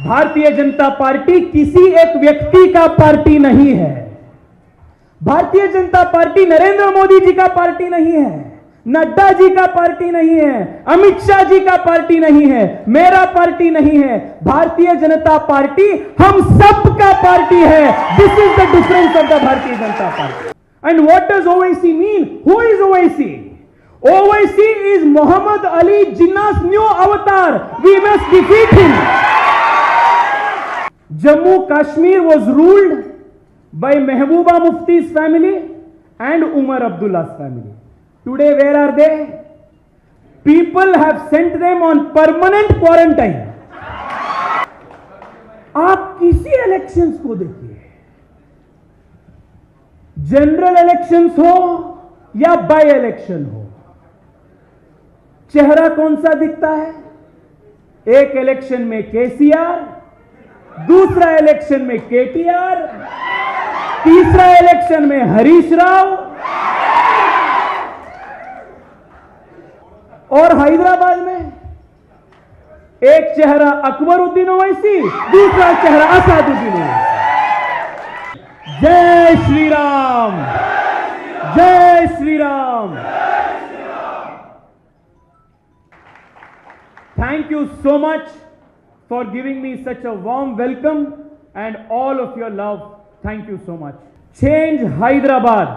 भारतीय जनता पार्टी किसी एक व्यक्ति का पार्टी नहीं है। भारतीय जनता पार्टी नरेंद्र मोदी जी का पार्टी नहीं है, नड्डा जी का पार्टी नहीं है, अमित शाह जी का पार्टी नहीं है, मेरा पार्टी नहीं है। भारतीय जनता पार्टी हम सब का पार्टी है। This is the difference of the Bharatiya Janata party. And what does Owaisi mean? Who is Owaisi? Owaisi is Mohammad Ali Jinnah's new avatar. We must defeat him. Jammu Kashmir was ruled by Mehbooba Mufti's family and Umar Abdullah's family. Today, where are they? People have sent them on permanent quarantine. आप किसी elections को देखिए, general elections हो या by election हो, चेहरा कौन सा दिखता है? एक इलेक्शन में केसीआर, दूसरा इलेक्शन में केटीआर, तीसरा इलेक्शन में हरीश राव, और हैदराबाद में एक चेहरा अकबरुद्दीन ओवैसी, दूसरा चेहरा असदुद्दीन ओवैसी। जय श्री राम, जय Shri Ram. Thank you so much for giving me such a warm welcome and all of your love. Thank you so much. Change Hyderabad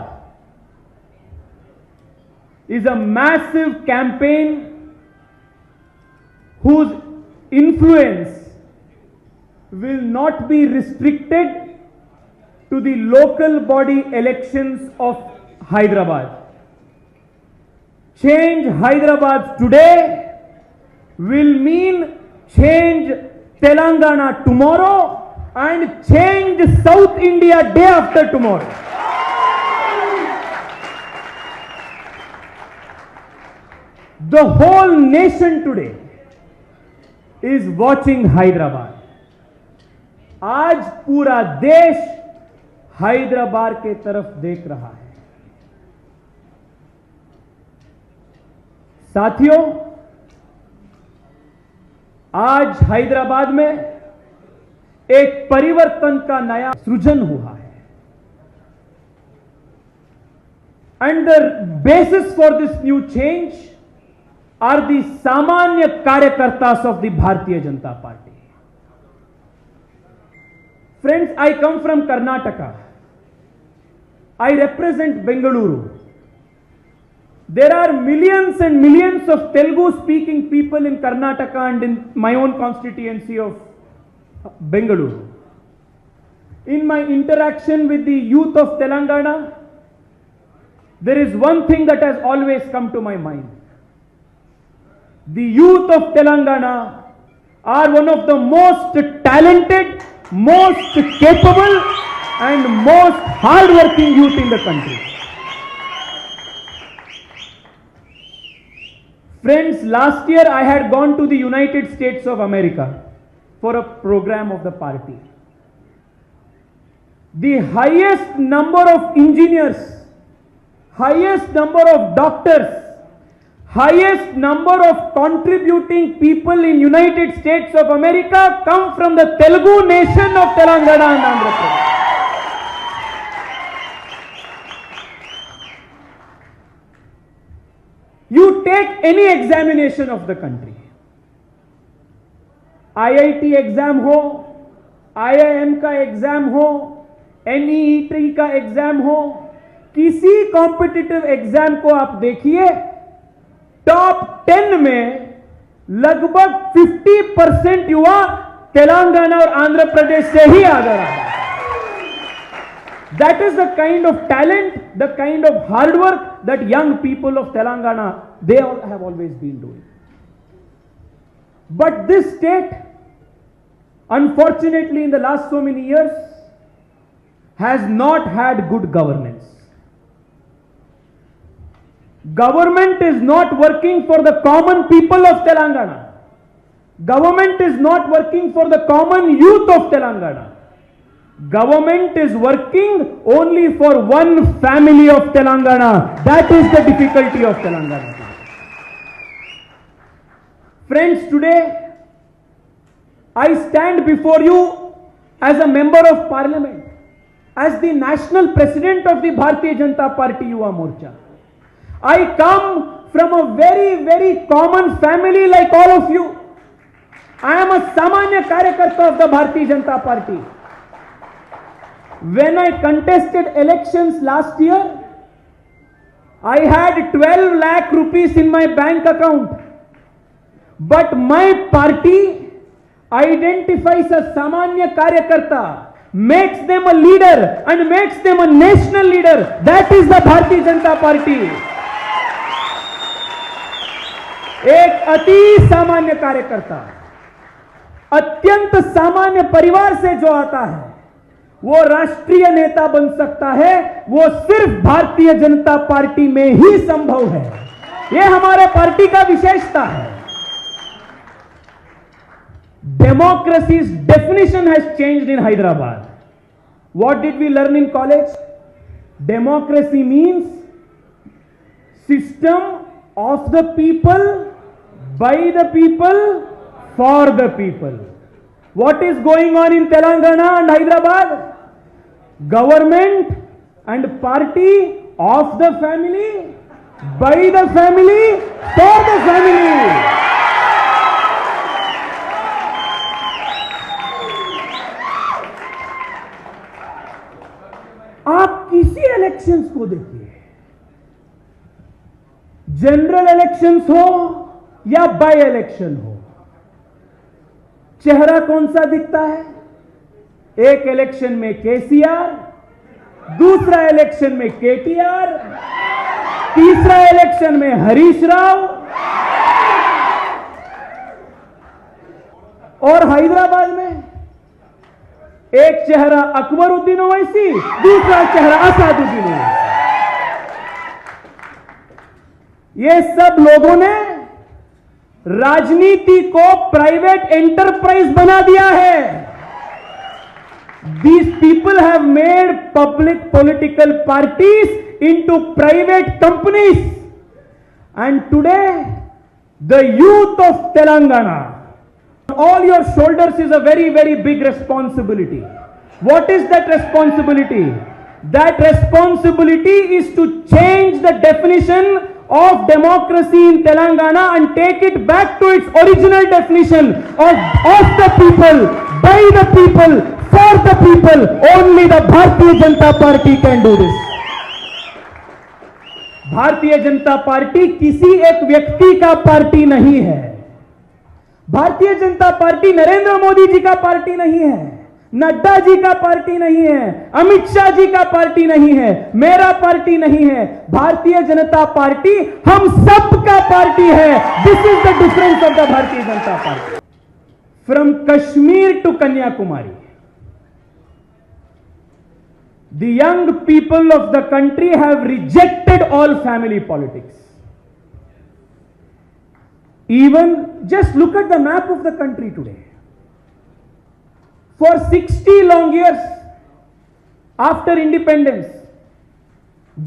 is a massive campaign whose influence will not be restricted to the local body elections of Hyderabad. Change Hyderabad today will mean change Telangana tomorrow and change South India day after tomorrow. The whole nation today is watching Hyderabad. आज पूरा देश हैदराबाद के तरफ देख रहा है। साथियों, आज हैदराबाद में एक परिवर्तन का नया सृजन हुआ है। And the basis for this new change are the सामान्य कार्यकर्ता of the Bharatiya Janata Party. Friends, I come from Karnataka. I represent Bengaluru. There are millions and millions of Telugu speaking people in Karnataka and in my own constituency of Bengaluru. In my interaction with the youth of Telangana, there is one thing that has always come to my mind. The youth of Telangana are one of the most talented, most capable and most hard-working youth in the country. Friends, last year I had gone to the United States of America for a program of the party. The highest number of engineers, highest number of doctors, highest number of contributing people in United States of America come from the Telugu nation of Telangana and Andhra Pradesh. You take any examination of the country, IIT exam हो, IIM का exam हो, NEET का exam हो, किसी competitive exam को आप देखिए, top 10 में लगभग 50% युवा तेलंगाना और आंध्र प्रदेश से ही आ रहा है. That is the kind of talent, the kind of hard work that young people of Telangana, they all have always been doing. But this state, unfortunately in the last so many years, has not had good governance. Government is not working for the common people of Telangana. Government is not working for the common youth of Telangana. Government is working only for one family of Telangana. That is the difficulty of Telangana. Friends, today I stand before you as a member of parliament, as the national president of the Bharatiya Janata Party Yuva Morcha. I come from a very, very common family like all of you. I am a Samanya Karyakarta of the Bharatiya Janata Party. When I contested elections last year, I had 12 lakh rupees in my bank account. But my party identifies a Samanya Karyakarta, makes them a leader and makes them a national leader. That is the Bharatiya Janata Party. एक अति सामान्य कार्यकर्ता अत्यंत सामान्य परिवार से जो आता है वो राष्ट्रीय नेता बन सकता है, वो सिर्फ भारतीय जनता पार्टी में ही संभव है। यह हमारे पार्टी का विशेषता है। Democracy's definition has changed in Hyderabad. What did we learn in college? Democracy means system of the people, by the people, for the people. What is going on in Telangana and Hyderabad? Government and party of the family, by the family, for the family. आप किसी elections को देखिए, general elections हो या by election हो, चेहरा कौन सा दिखता है? एक इलेक्शन में केसीआर, दूसरा इलेक्शन में केटीआर, तीसरा इलेक्शन में हरीश राव, और हैदराबाद में एक चेहरा अकबरुद्दीन ओवैसी, दूसरा चेहरा असदुद्दीन ओवैसी। ये सब लोगों ने राजनीति को प्राइवेट एंटरप्राइज बना दिया है। These people have made public political parties into private companies. And today, the youth of Telangana, all your shoulders is a very, very big responsibility. What is that responsibility? That responsibility is to change the definition of democracy in Telangana and take it back to its original definition of the people, by the people, for the people. Only the Bharatiya Janata Party can do this. भारतीय Janata party किसी एक व्यक्ति का party नहीं है। भारतीय Janata party Narendra Modi ji का party नहीं है, नड्डा जी का पार्टी नहीं है, अमित शाह जी का पार्टी नहीं है, मेरा पार्टी नहीं है। भारतीय जनता पार्टी हम सब का पार्टी है। This is the difference of the Bharatiya Janata Party. From Kashmir to Kanyakumari, the young people of the country have rejected all family politics. Even just look at the map of the country today. For 60 long years after independence,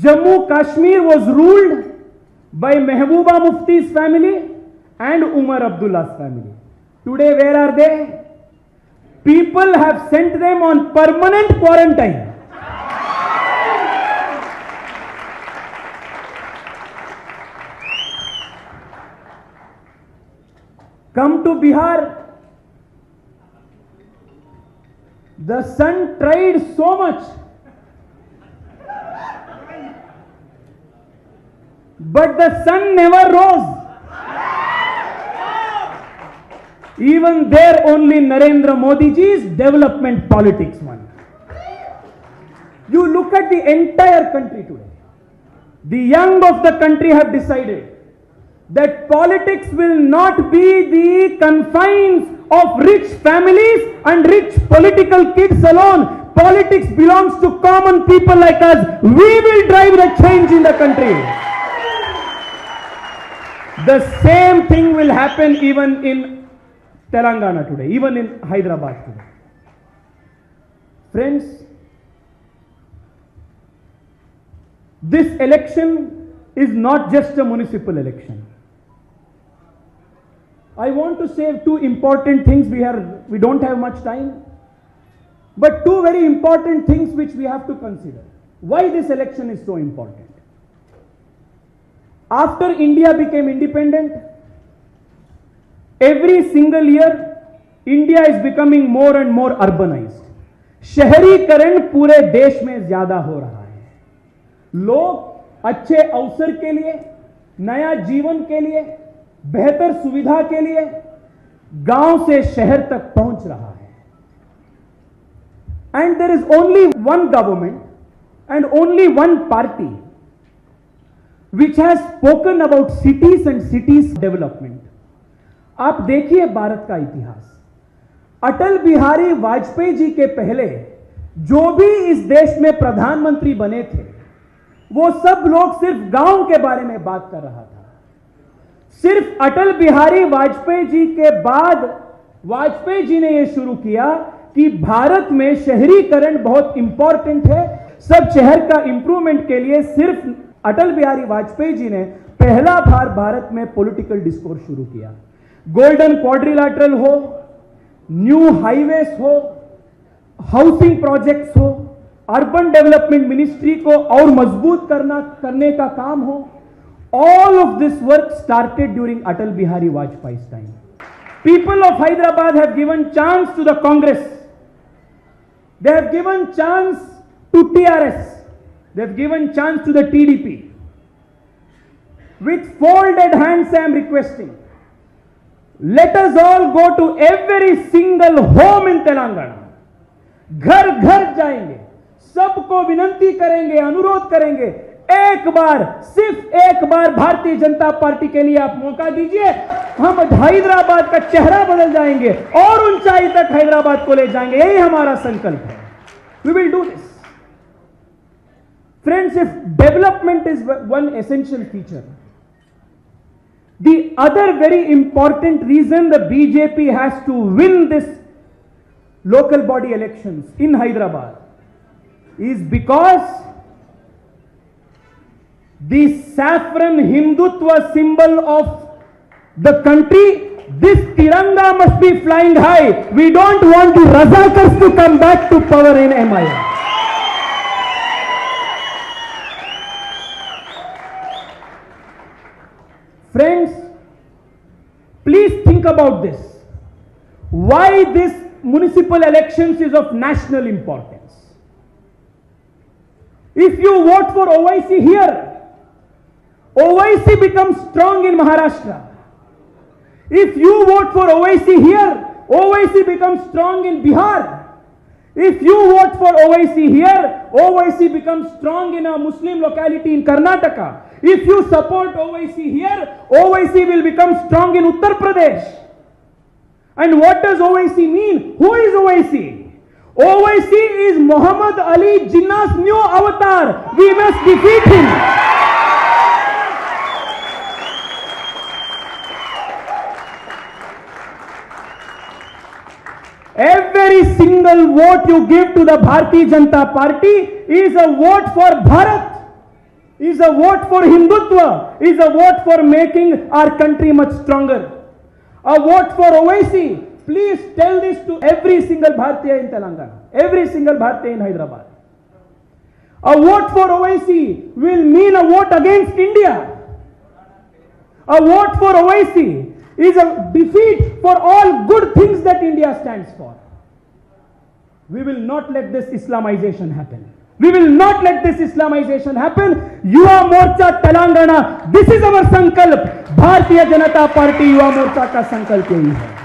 Jammu Kashmir was ruled by Mehbooba Mufti's family and Umar Abdullah's family. Today, where are they? People have sent them on permanent quarantine. Come to Bihar. The sun tried so much, but the sun never rose. Even there, only Narendra Modi ji's development politics won. You look at the entire country today. The young of the country have decided that politics will not be the confines of rich families and rich political kids alone. Politics belongs to common people like us. We will drive the change in the country. The same thing will happen even in Telangana today, even in Hyderabad today. Friends, this election is not just a municipal election. I want to say two important things. We don't have much time, but two very important things which we have to consider. Why this election is so important? After India became independent, every single year, India is becoming more and more urbanized. शहरीकरण पूरे देश में ज्यादा हो रहा है. लोग अच्छे अवसर के लिए, नया जीवन के लिए, बेहतर सुविधा के लिए गांव से शहर तक पहुंच रहा है. And there is only one government and only one party which has spoken about cities and cities development. आप देखिए भारत का इतिहास. अटल बिहारी वाजपेयी जी के पहले जो भी इस देश में प्रधानमंत्री बने थे, वो सब लोग सिर्फ गांव के बारे में बात कर रहा था. सिर्फ अटल बिहारी वाजपेयी जी के बाद वाजपेयी जी ने यह शुरू किया कि भारत में शहरीकरण बहुत इंपॉर्टेंट है. सब शहर का इंप्रूवमेंट के लिए सिर्फ अटल बिहारी वाजपेयी जी ने पहला बार भारत में पॉलिटिकल डिस्कोर्स शुरू किया. गोल्डन क्वाड्रिलैटरल हो, न्यू हाईवेज हो, हाउसिंग प्रोजेक्ट्स हो, अर्बन डेवलपमेंट मिनिस्ट्री को और मजबूत करने का काम हो, all of this work started during Atal Bihari Vajpayee's time. People of Hyderabad have given chance to the Congress. They have given chance to TRS. They have given chance to the TDP. With folded hands I am requesting, let us all go to every single home in Telangana. घर घर जाएंगे, सबको विनंती करेंगे, अनुरोध करेंगे, एक बार, सिर्फ एक बार भारतीय जनता पार्टी के लिए आप मौका दीजिए. हम हैदराबाद का चेहरा बदल जाएंगे और ऊंचाई तक हैदराबाद को ले जाएंगे. यही हमारा संकल्प है. We will do this. Friends, if development is one essential feature, the other very important reason the BJP has to win this local body elections in Hyderabad is because the saffron Hindutva symbol of the country, this Tiranga must be flying high. We don't want the Razakars to come back to power in MIM. Friends, please think about this. Why this municipal elections is of national importance. If you vote for OIC here, OIC becomes strong in Maharashtra. If you vote for OIC here, OIC becomes strong in Bihar. If you vote for OIC here, OIC becomes strong in a Muslim locality in Karnataka. If you support OIC here, OIC will become strong in Uttar Pradesh. And what does OIC mean? Who is OIC? OIC is Muhammad Ali Jinnah's new avatar. We must defeat him. Every single vote you give to the Bharatiya Janata Party is a vote for Bharat, is a vote for Hindutva, is a vote for making our country much stronger. A vote for OIC. Please tell this to every single Bharatiya in Telangana, every single Bharatiya in Hyderabad. A vote for OIC will mean a vote against India. A vote for OIC is a defeat for all good things that India stands for. We will not let this Islamization happen. We will not let this Islamization happen. Yuva Morcha Telangana, this is our sankalp. Bharatiya Janata Party Yuva Morcha का संकल्प यही है.